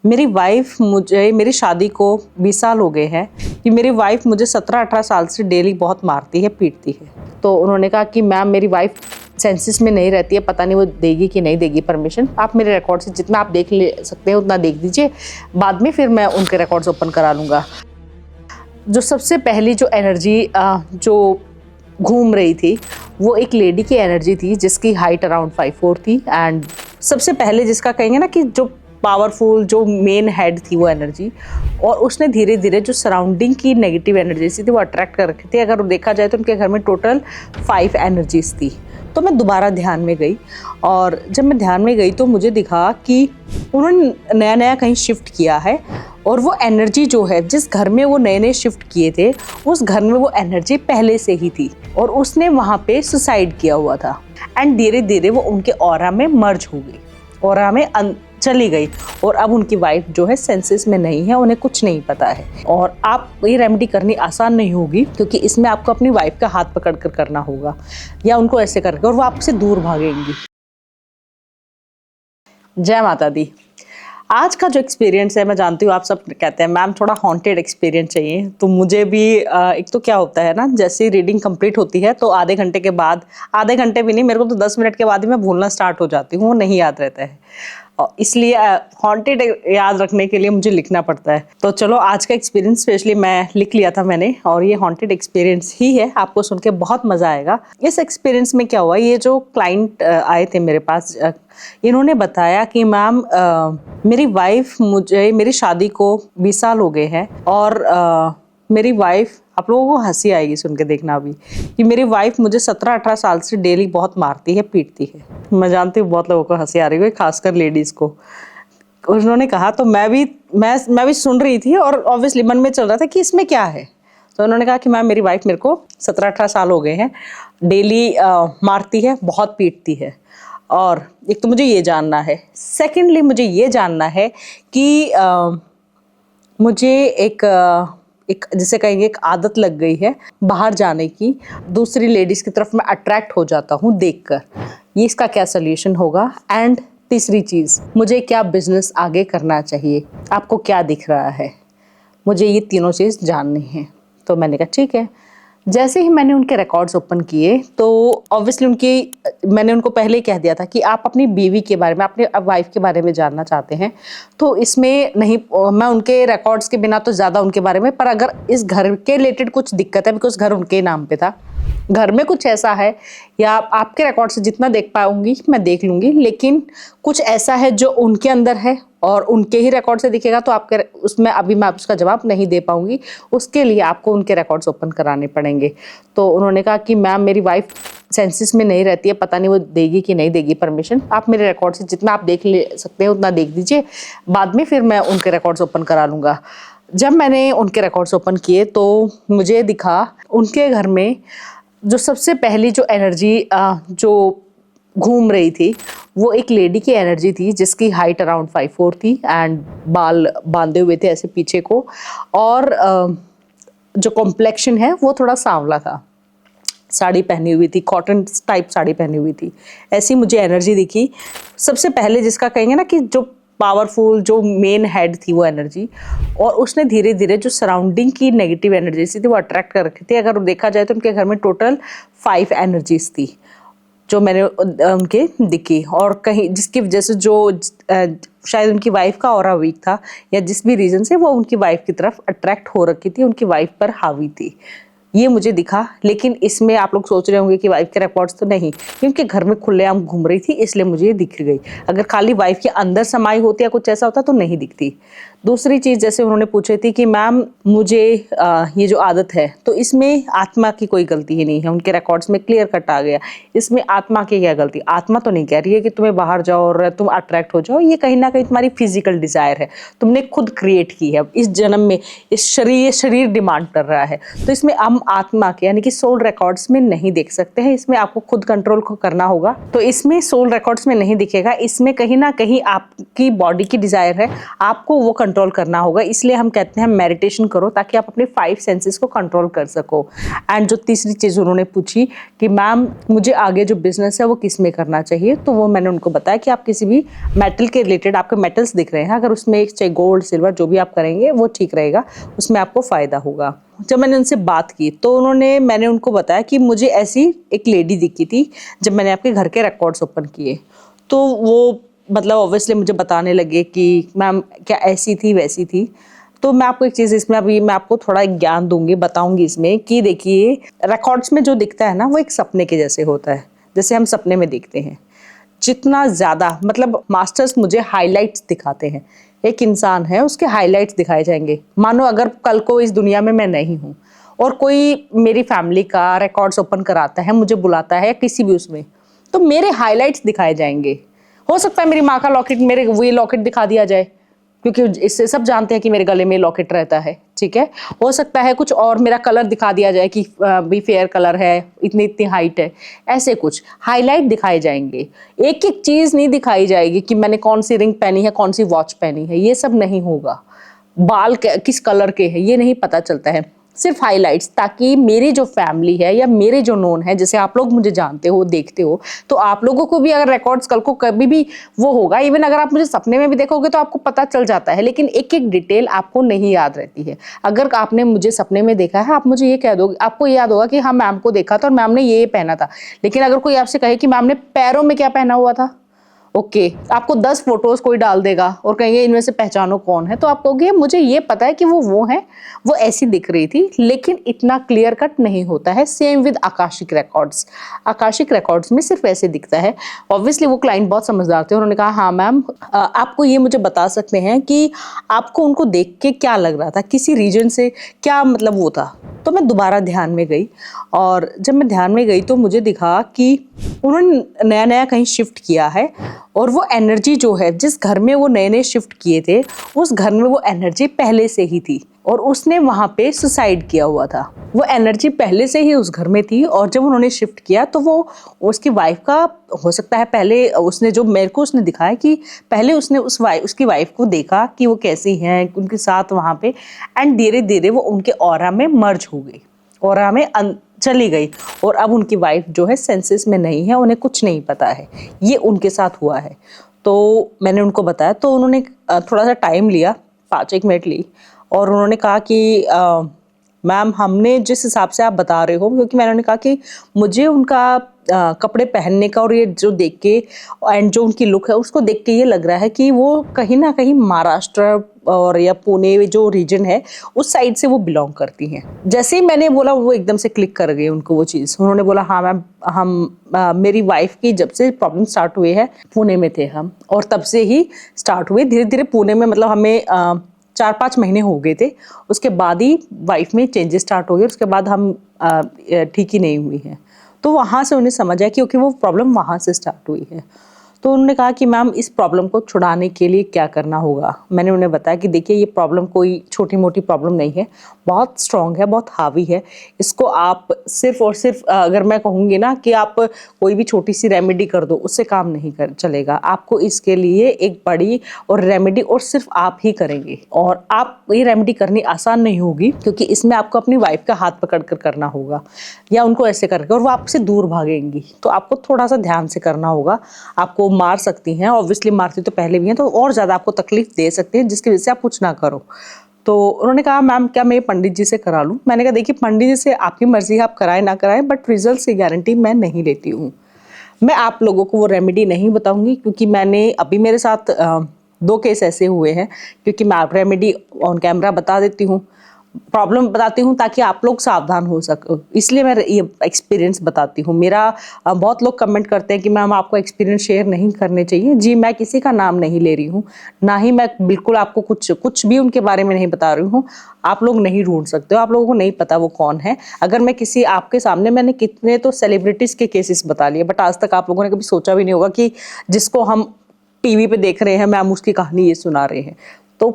मेरी वाइफ मुझे मेरी शादी को 20 साल हो गए हैं कि मेरी वाइफ मुझे 17-18 साल से डेली बहुत मारती है, पीटती है। तो उन्होंने कहा कि मैम मेरी वाइफ सेंसेस में नहीं रहती है, पता नहीं वो देगी कि नहीं देगी परमिशन। आप मेरे रिकॉर्ड से जितना आप देख ले सकते हैं उतना देख दीजिए, बाद में फिर मैं उनके रिकॉर्ड्स ओपन करा लूँगा। जो सबसे पहली जो एनर्जी जो घूम रही थी वो एक लेडी की एनर्जी थी जिसकी हाइट अराउंड 5'4" थी। एंड सबसे पहले जिसका कहेंगे ना कि जो पावरफुल जो मेन हेड थी वो एनर्जी, और उसने धीरे धीरे जो सराउंडिंग की नेगेटिव एनर्जीज थी वो अट्रैक्ट कर रखी थी। अगर देखा जाए तो उनके घर में टोटल 5 एनर्जीज थी। तो मैं दोबारा ध्यान में गई, और जब मैं ध्यान में गई तो मुझे दिखा कि उन्होंने नया नया कहीं शिफ्ट किया है, और वो एनर्जी जो है जिस घर में वो नए नए शिफ्ट किए थे उस घर में वो एनर्जी पहले से ही थी, और उसने वहाँ पे सुसाइड किया हुआ था। एंड धीरे धीरे वो उनके ऑरा में मर्ज हो गई, ऑरा में चली गई, और अब उनकी वाइफ जो है सेंसेस में नहीं है, उन्हें कुछ नहीं पता है। और आप ये रेमेडी करनी आसान नहीं होगी, क्योंकि इसमें आपको अपनी वाइफ का हाथ पकड़ कर करना होगा, या उनको ऐसे करके, और वो आपसे दूर भागेंगी। जय माता दी। आज का जो एक्सपीरियंस है, मैं जानती हूँ आप सब कहते हैं मैम थोड़ा हॉन्टेड एक्सपीरियंस चाहिए, तो मुझे भी एक तो क्या होता है ना, जैसे रीडिंग कंप्लीट होती है तो आधे घंटे के बाद, आधे घंटे भी नहीं, मेरे को तो 10 मिनट के बाद ही मैं भूलना स्टार्ट हो जाती हूँ, वो नहीं याद रहता है, और इसलिए हॉन्टेड याद रखने के लिए मुझे लिखना पड़ता है। तो चलो आज का एक्सपीरियंस स्पेशली मैं लिख लिया था मैंने, और ये हॉन्टेड एक्सपीरियंस ही है, आपको सुन के बहुत मज़ा आएगा। इस एक्सपीरियंस में क्या हुआ, ये जो क्लाइंट आए थे मेरे पास, इन्होंने बताया कि मैम मेरी वाइफ मुझे मेरी शादी को 20 साल हो गए हैं, और मेरी वाइफ, आप लोगों को हंसी आएगी सुन के, देखना अभी, कि मेरी वाइफ मुझे 17-18 साल से डेली बहुत मारती है, पीटती है। मैं जानती हूँ बहुत लोगों को हंसी आ रही है, खासकर लेडीज़ को। उन्होंने कहा तो मैं भी सुन रही थी, और ऑब्वियसली मन में चल रहा था कि इसमें क्या है। तो उन्होंने कहा कि मैम मेरी वाइफ मेरे को 17-18 साल हो गए हैं, डेली मारती है, बहुत पीटती है। और एक तो मुझे ये जानना है, सेकेंडली मुझे ये जानना है कि मुझे एक जिसे कहेंगे एक आदत लग गई है बाहर जाने की, दूसरी लेडीज़ की तरफ मैं अट्रैक्ट हो जाता हूँ देखकर, ये इसका क्या सल्यूशन होगा। एंड तीसरी चीज़, मुझे क्या बिजनेस आगे करना चाहिए, आपको क्या दिख रहा है, मुझे ये तीनों चीज़ जाननी है। तो मैंने कहा ठीक है। जैसे ही मैंने उनके रिकॉर्ड्स ओपन किए तो ऑब्वियसली मैंने उनको पहले ही कह दिया था कि आप अपनी बीवी के बारे में, अपने वाइफ के बारे में जानना चाहते हैं, तो इसमें नहीं, मैं उनके रिकॉर्ड्स के बिना तो ज़्यादा उनके बारे में, पर अगर इस घर के रिलेटेड कुछ दिक्कत है, बिकॉज घर उनके नाम पे था, घर में कुछ ऐसा है, या आपके रिकॉर्ड से जितना देख पाऊंगी मैं देख लूँगी, लेकिन कुछ ऐसा है जो उनके अंदर है और उनके ही रिकॉर्ड से दिखेगा, तो आपके उसमें अभी मैं उसका जवाब नहीं दे पाऊंगी, उसके लिए आपको उनके रिकॉर्ड्स ओपन कराने पड़ेंगे। तो उन्होंने कहा कि मैम मेरी वाइफ सेंसेस में नहीं रहती है, पता नहीं वो देगी कि नहीं देगी परमिशन। आप मेरे रिकॉर्ड से जितना आप देख ले सकते हैं उतना देख दीजिए, बाद में फिर मैं उनके रिकॉर्ड्स ओपन करा लूँगा। जब मैंने उनके रिकॉर्ड्स ओपन किए तो मुझे दिखा उनके घर में जो सबसे पहली जो एनर्जी जो घूम रही थी वो एक लेडी की एनर्जी थी जिसकी हाइट अराउंड 5'4" थी, एंड बाल बांधे हुए थे ऐसे पीछे को, और जो कॉम्प्लेक्शन है वो थोड़ा सांवला था, साड़ी पहनी हुई थी, कॉटन टाइप साड़ी पहनी हुई थी, ऐसी मुझे एनर्जी दिखी। सबसे पहले जिसका कहेंगे ना कि जो पावरफुल जो मेन हेड थी वो एनर्जी, और उसने धीरे धीरे जो सराउंडिंग की नेगेटिव एनर्जीज थी वो अट्रैक्ट कर रखी थी। अगर देखा जाए तो उनके घर में टोटल 5 एनर्जीज थी जो मैंने उनके दिखी, और कहीं जिसकी वजह से जो शायद उनकी वाइफ का ऑरा वीक था, या जिस भी रीज़न से वो उनकी वाइफ की तरफ अट्रैक्ट हो रखी थी, उनकी वाइफ पर हावी थी, ये मुझे दिखा। लेकिन इसमें आप लोग सोच रहे होंगे कि वाइफ के रिकॉर्ड्स तो नहीं, क्योंकि घर में खुलेआम घूम रही थी इसलिए मुझे ये दिख गई। अगर खाली वाइफ के अंदर समाई होती या कुछ ऐसा होता तो नहीं दिखती। दूसरी चीज़, जैसे उन्होंने पूछी थी कि मैम मुझे ये जो आदत है तो इसमें आत्मा की कोई गलती ही नहीं है, उनके रिकॉर्ड्स में क्लियर कट आ गया, इसमें आत्मा की क्या गलती। आत्मा तो नहीं कह रही है कि तुम्हें बाहर जाओ और तुम अट्रैक्ट हो जाओ, ये कहीं ना कहीं तुम्हारी फिजिकल डिज़ायर है, तुमने खुद क्रिएट की है इस जन्म में, इस शरीर डिमांड कर रहा है। तो इसमें हम आत्मा के यानी कि सोल रिकॉर्ड्स में नहीं देख सकते हैं। इसमें आपको खुद कंट्रोल को करना होगा। तो इसमें सोल रिकॉर्ड्स में नहीं दिखेगा, इसमें कहीं ना कहीं आपकी बॉडी की डिजायर है, आपको वो कंट्रोल करना होगा। इसलिए हम कहते हैं मेडिटेशन करो ताकि आप अपने 5 सेंसेस को कंट्रोल कर सको। एंड जो तीसरी चीज़ उन्होंने पूछी कि मैम मुझे आगे जो बिजनेस है वो किस में करना चाहिए, तो वो मैंने उनको बताया कि आप किसी भी मेटल के रिलेटेड, आपके मेटल्स दिख रहे हैं, अगर उसमें चाहे गोल्ड सिल्वर जो भी आप करेंगे वो ठीक रहेगा, उसमें आपको फ़ायदा होगा। जब मैंने उनसे बात की तो मैंने उनको बताया कि मुझे ऐसी एक लेडी दिखी थी जब मैंने आपके घर के रिकॉर्ड्स ओपन किए। तो वो मतलब ऑब्वियसली मुझे बताने लगे कि मैम क्या ऐसी थी वैसी थी। तो मैं आपको एक चीज़ इसमें अभी मैं आपको थोड़ा एक ज्ञान दूंगी, बताऊंगी इसमें कि देखिए रिकॉर्ड्स में जो दिखता है ना वो एक सपने के जैसे होता है, जैसे हम सपने में देखते हैं। जितना ज़्यादा मतलब मास्टर्स मुझे हाइलाइट्स दिखाते हैं, एक इंसान है उसके हाइलाइट्स दिखाए जाएंगे। मानो अगर कल को इस दुनिया में मैं नहीं हूँ और कोई मेरी फैमिली का रिकॉर्ड्स ओपन कराता है, मुझे बुलाता है किसी भी उसमें, तो मेरे हाइलाइट्स दिखाए जाएंगे। हो सकता है मेरी माँ का लॉकेट, मेरे वो लॉकेट दिखा दिया जाए, क्योंकि इससे सब जानते हैं कि मेरे गले में लॉकेट रहता है, ठीक है। हो सकता है कुछ और मेरा कलर दिखा दिया जाए कि भी फेयर कलर है, इतनी इतनी हाइट है, ऐसे कुछ हाईलाइट दिखाए जाएंगे। एक एक चीज़ नहीं दिखाई जाएगी कि मैंने कौन सी रिंग पहनी है, कौन सी वॉच पहनी है, ये सब नहीं होगा। बाल किस कलर के हैं ये नहीं पता चलता है, सिर्फ हाइलाइट्स, ताकि मेरी जो फैमिली है या मेरे जो नोन है, जैसे आप लोग मुझे जानते हो देखते हो, तो आप लोगों को भी अगर रिकॉर्ड्स कल को कभी भी वो होगा, इवन अगर आप मुझे सपने में भी देखोगे तो आपको पता चल जाता है, लेकिन एक एक डिटेल आपको नहीं याद रहती है। अगर आपने मुझे सपने में देखा है, आप मुझे ये कह दोगे, आपको याद होगा कि हाँ मैम को देखा था और मैम ने ये पहना था। लेकिन अगर कोई आपसे कहे कि मैम ने पैरों में क्या पहना हुआ था, ओके आपको 10 फोटोज कोई डाल देगा और कहेंगे इनमें से पहचानो कौन है, तो आप कहोगे मुझे ये पता है कि वो है, वो ऐसी दिख रही थी, लेकिन इतना क्लियर कट नहीं होता है। Same with Akashic records, Akashic records में सिर्फ ऐसे दिखता है। ऑब्वियसली वो क्लाइंट बहुत समझदार थे, उन्होंने कहा हाँ मैम आपको ये मुझे बता सकते हैं कि आपको उनको देख के क्या लग रहा था, किसी रीजन से क्या मतलब वो था। तो मैं दोबारा ध्यान में गई, और जब मैं ध्यान में गई तो मुझे दिखा कि उन्होंने नया नया कहीं शिफ्ट किया है, और वो एनर्जी जो है जिस घर में वो नए नए शिफ्ट किए थे उस घर में वो एनर्जी पहले से ही थी, और उसने वहाँ पे सुसाइड किया हुआ था। वो एनर्जी पहले से ही उस घर में थी, और जब उन्होंने शिफ्ट किया तो वो उसकी वाइफ का हो सकता है, पहले उसने जो मेरे को उसने दिखाया कि पहले उसने उसकी वाइफ को देखा कि वो कैसी हैं उनके साथ वहाँ पे, एंड धीरे धीरे वो उनके ऑरा में मर्ज हो गई, ऑरा में चली गई, और अब उनकी वाइफ जो है सेंसेस में नहीं है, उन्हें कुछ नहीं पता है, ये उनके साथ हुआ है। तो मैंने उनको बताया, तो उन्होंने थोड़ा सा टाइम लिया, 5-1 मिनट ली, और उन्होंने कहा कि मैम हमने जिस हिसाब से आप बता रहे हो, क्योंकि मैंने कहा कि मुझे उनका कपड़े पहनने का और ये जो देख के एंड जो उनकी लुक है उसको देख के ये लग रहा है कि वो कहीं ना कहीं महाराष्ट्र और या पुणे जो रीजन है उस साइड से वो बिलोंग करती हैं। जैसे ही मैंने बोला वो एकदम से क्लिक कर गई उनको वो चीज़। उन्होंने बोला हाँ मैम मेरी वाइफ की जब से प्रॉब्लम स्टार्ट हुई है, पुणे में थे हम, और तब से ही स्टार्ट हुए धीरे धीरे पुणे में, मतलब हमें 4-5 महीने हो गए थे, उसके बाद ही वाइफ में चेंजेस स्टार्ट हो गए, उसके बाद हम ठीक ही नहीं हुई हैं। तो वहाँ से उन्हें समझ आया क्योंकि वो प्रॉब्लम वहाँ से स्टार्ट हुई है। तो उन्होंने कहा कि मैम इस प्रॉब्लम को छुड़ाने के लिए क्या करना होगा। मैंने उन्हें बताया कि देखिए ये प्रॉब्लम कोई छोटी मोटी प्रॉब्लम नहीं है, बहुत स्ट्रॉन्ग है, बहुत हावी है। इसको आप सिर्फ और सिर्फ अगर मैं कहूँगी ना कि आप कोई भी छोटी सी रेमेडी कर दो उससे काम नहीं चलेगा। आपको इसके लिए एक बड़ी और रेमेडी और सिर्फ आप ही करेंगे, और आप ये रेमेडी करनी आसान नहीं होगी क्योंकि इसमें आपको अपनी वाइफ का हाथ पकड़ कर करना होगा या उनको ऐसे करके, और वो आपसे दूर भागेंगी। तो आपको थोड़ा सा ध्यान से करना होगा। आपको मार सकती हैं, ऑब्वियसली मारती तो पहले भी हैं, तो और ज़्यादा आपको तकलीफ दे सकती हैं जिसकी वजह से आप कुछ ना करो। तो उन्होंने कहा मैम क्या मैं पंडित जी से करा लूँ। मैंने कहा देखिए पंडित जी से आपकी मर्जी है, आप कराएं ना कराएं, बट रिजल्ट की गारंटी मैं नहीं लेती हूँ। मैं आप लोगों को वो रेमेडी नहीं बताऊंगी क्योंकि मैंने अभी मेरे साथ 2 केस ऐसे हुए हैं, क्योंकि मैं आप रेमेडी ऑन कैमरा बता देती हूँ, प्रॉब्लम बताती हूँ ताकि आप लोग सावधान हो सको, इसलिए मैं ये एक्सपीरियंस बताती हूँ। मेरा बहुत लोग कमेंट करते हैं कि मैम आपको एक्सपीरियंस शेयर नहीं करने चाहिए। जी मैं किसी का नाम नहीं ले रही हूँ, ना ही मैं बिल्कुल आपको कुछ भी उनके बारे में नहीं बता रही हूँ। आप लोग नहीं ढूंढ सकते हो, आप लोगों को नहीं पता वो कौन है। अगर मैं किसी आपके सामने, मैंने कितने तो सेलिब्रिटीज़ के केसेस बता लिए, बट आज तक आप लोगों ने कभी सोचा भी नहीं होगा कि जिसको हम टीवी पे देख रहे हैं मैम उसकी कहानी ये सुना रहे हैं। तो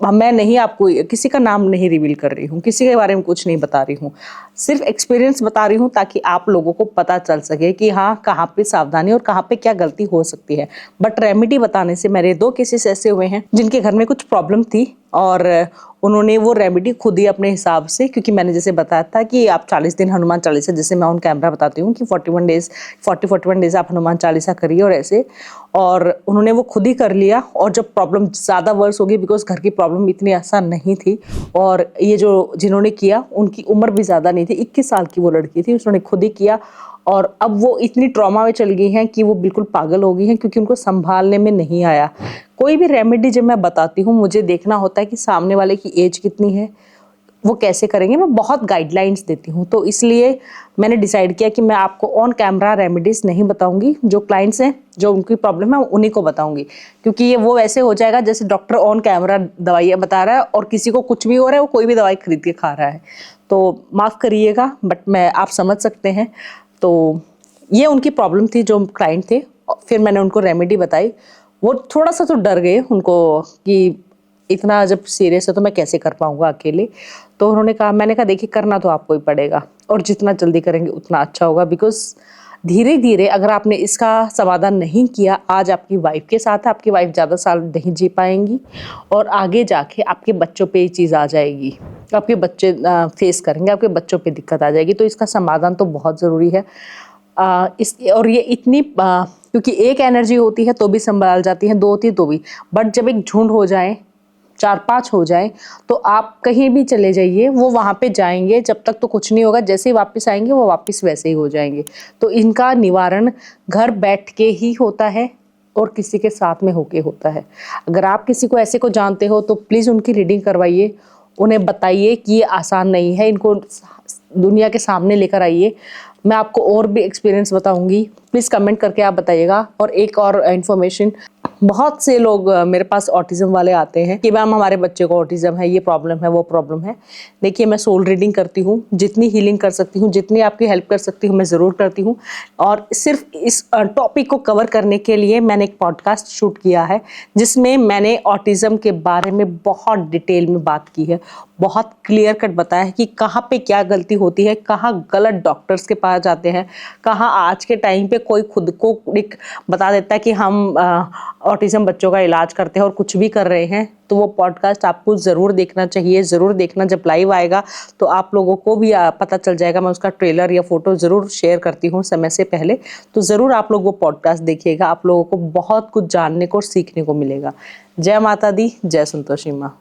मैं नहीं आपको किसी का नाम नहीं रिवील कर रही हूँ, किसी के बारे में कुछ नहीं बता रही हूँ, सिर्फ एक्सपीरियंस बता रही हूँ ताकि आप लोगों को पता चल सके कि हाँ कहाँ पे सावधानी और कहाँ पे क्या गलती हो सकती है। बट रेमेडी बताने से मेरे 2 केसेस ऐसे हुए हैं जिनके घर में कुछ प्रॉब्लम थी और उन्होंने वो रेमेडी खुद ही अपने हिसाब से, क्योंकि मैंने जैसे बताया था कि आप 40 दिन हनुमान चालीसा, जैसे मैं ऑन कैमरा बताती हूँ कि 41 डेज आप हनुमान चालीसा करिए और ऐसे, और उन्होंने वो खुद ही कर लिया। और जब प्रॉब्लम ज़्यादा वर्स हो गई, बिकॉज घर की प्रॉब्लम इतनी आसान नहीं थी, और ये जो जिन्होंने किया उनकी उम्र भी ज़्यादा नहीं थी, 21 साल की वो लड़की थी, उसने खुद ही किया। और अब वो इतनी ट्रॉमा में चल गई हैं कि वो बिल्कुल पागल हो गई हैं, क्योंकि उनको संभालने में नहीं आया। कोई भी रेमेडी जब मैं बताती हूँ, मुझे देखना होता है कि सामने वाले की एज कितनी है, वो कैसे करेंगे। मैं बहुत गाइडलाइंस देती हूँ, तो इसलिए मैंने डिसाइड किया कि मैं आपको ऑन कैमरा रेमेडीज़ नहीं बताऊंगी। जो क्लाइंट्स हैं, जो उनकी प्रॉब्लम है, उन्हीं को बताऊंगी, क्योंकि ये वो ऐसे हो जाएगा जैसे डॉक्टर ऑन कैमरा दवाइयाँ बता रहा है और किसी को कुछ भी हो रहा है, वो कोई भी दवाई खरीद के खा रहा है। तो माफ़ करिएगा, बट मैं आप समझ सकते हैं। तो ये उनकी प्रॉब्लम थी, जो क्लाइंट थे। फिर मैंने उनको रेमेडी बताई। वो थोड़ा सा तो डर गए उनको कि इतना जब सीरियस है तो मैं कैसे कर पाऊंगा अकेले। तो उन्होंने कहा, मैंने कहा देखिए करना तो आपको ही पड़ेगा, और जितना जल्दी करेंगे उतना अच्छा होगा, बिकॉज धीरे धीरे अगर आपने इसका समाधान नहीं किया, आज आपकी वाइफ के साथ है, आपकी वाइफ ज़्यादा साल नहीं जी पाएंगी, और आगे जाके आपके बच्चों पे ये चीज़ आ जाएगी, आपके बच्चे फेस करेंगे, आपके बच्चों पे दिक्कत आ जाएगी। तो इसका समाधान तो बहुत ज़रूरी है। और ये इतनी क्योंकि एक एनर्जी होती है तो भी संभाल जाती है, 2 होती है तो भी, बट जब एक झुंड हो जाए, 4-5 हो जाए, तो आप कहीं भी चले जाइए, वो वहाँ पे जाएंगे, जब तक तो कुछ नहीं होगा, जैसे ही वापस आएंगे वो वापस वैसे ही हो जाएंगे। तो इनका निवारण घर बैठ के ही होता है और किसी के साथ में होके होता है। अगर आप किसी को ऐसे को जानते हो तो प्लीज़ उनकी रीडिंग करवाइए, उन्हें बताइए कि ये आसान नहीं है, इनको दुनिया के सामने लेकर आइए। मैं आपको और भी एक्सपीरियंस बताऊंगी, प्लीज़ कमेंट करके आप बताइएगा। और एक और इन्फॉर्मेशन, बहुत से लोग मेरे पास ऑटिज्म वाले आते हैं कि मैम हमारे बच्चे को ऑटिज्म है, ये प्रॉब्लम है, वो प्रॉब्लम है। देखिए, मैं सोल रीडिंग करती हूँ, जितनी हीलिंग कर सकती हूँ, जितनी आपकी हेल्प कर सकती हूँ, मैं ज़रूर करती हूँ। और सिर्फ इस टॉपिक को कवर करने के लिए मैंने एक पॉडकास्ट शूट किया है, जिसमें मैंने ऑटिज्म के बारे में बहुत डिटेल में बात की है, बहुत क्लियर कट बताया है कि कहाँ पे क्या गलती होती है, कहाँ गलत डॉक्टर्स के पास जाते हैं, कहाँ आज के टाइम पे कोई खुद को एक बता देता है कि हम ऑटिज्म बच्चों का इलाज करते हैं और कुछ भी कर रहे हैं। तो वो पॉडकास्ट आपको ज़रूर देखना चाहिए, ज़रूर देखना। जब लाइव आएगा तो आप लोगों को भी पता चल जाएगा। मैं उसका ट्रेलर या फोटो ज़रूर शेयर करती हूँ समय से पहले, तो ज़रूर आप लोग वो पॉडकास्ट देखिएगा, आप लोगों को बहुत कुछ जानने को और सीखने को मिलेगा। जय माता दी, जय संतोषी माँ।